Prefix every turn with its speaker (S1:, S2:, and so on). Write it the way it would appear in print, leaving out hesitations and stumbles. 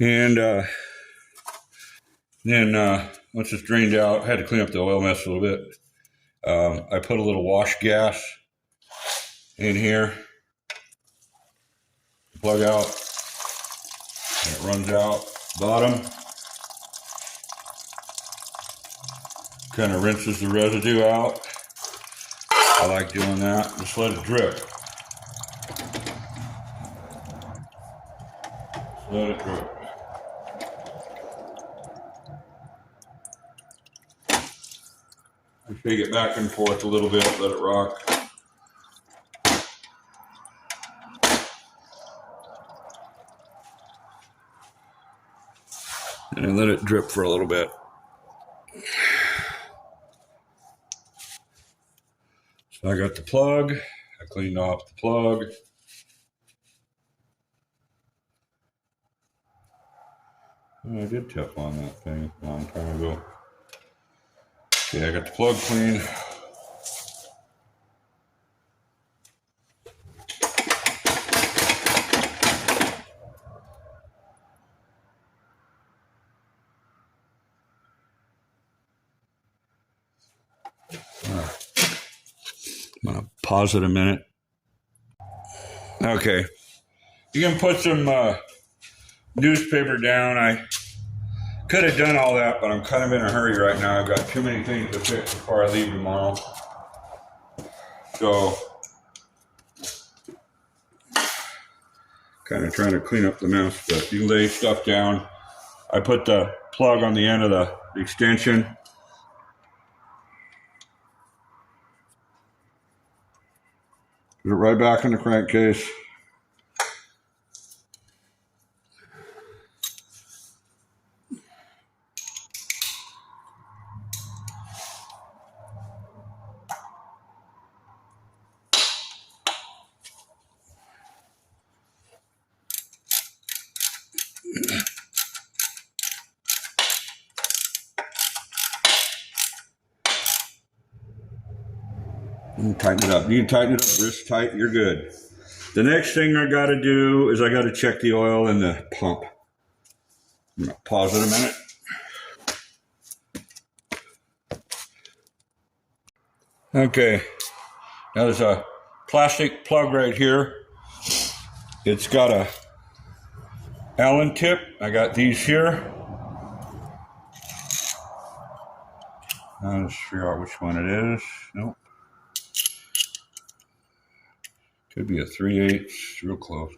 S1: And then once it's drained out, I had to clean up the oil mess a little bit. I put a little wash gas in here, plug out, and it runs out bottom. Kind of rinses the residue out. I like doing that. Just let it drip. Just let it drip. I shake it back and forth a little bit, let it rock. And I let it drip for a little bit. So I got the plug. I cleaned off the plug. Oh, I did Teflon that thing a long time ago. Okay, I got the plug clean. I'm gonna pause it a minute. Okay, you can put some newspaper down. I could have done all that, but I'm kind of in a hurry right now. I've got too many things to fix before I leave tomorrow. So, kind of trying to clean up the mess, but you lay stuff down. I put the plug on the end of the extension. Put it right back in the crankcase. And tighten it up. You can tighten it up wrist tight, you're good. The next thing I got to do is I got to check the oil in the pump. I'm going to pause it a minute. Okay, now there's a plastic plug right here. It's got a Allen tip. I got these here. Let's figure out which one it is. Nope. Could be a 3/8, real close.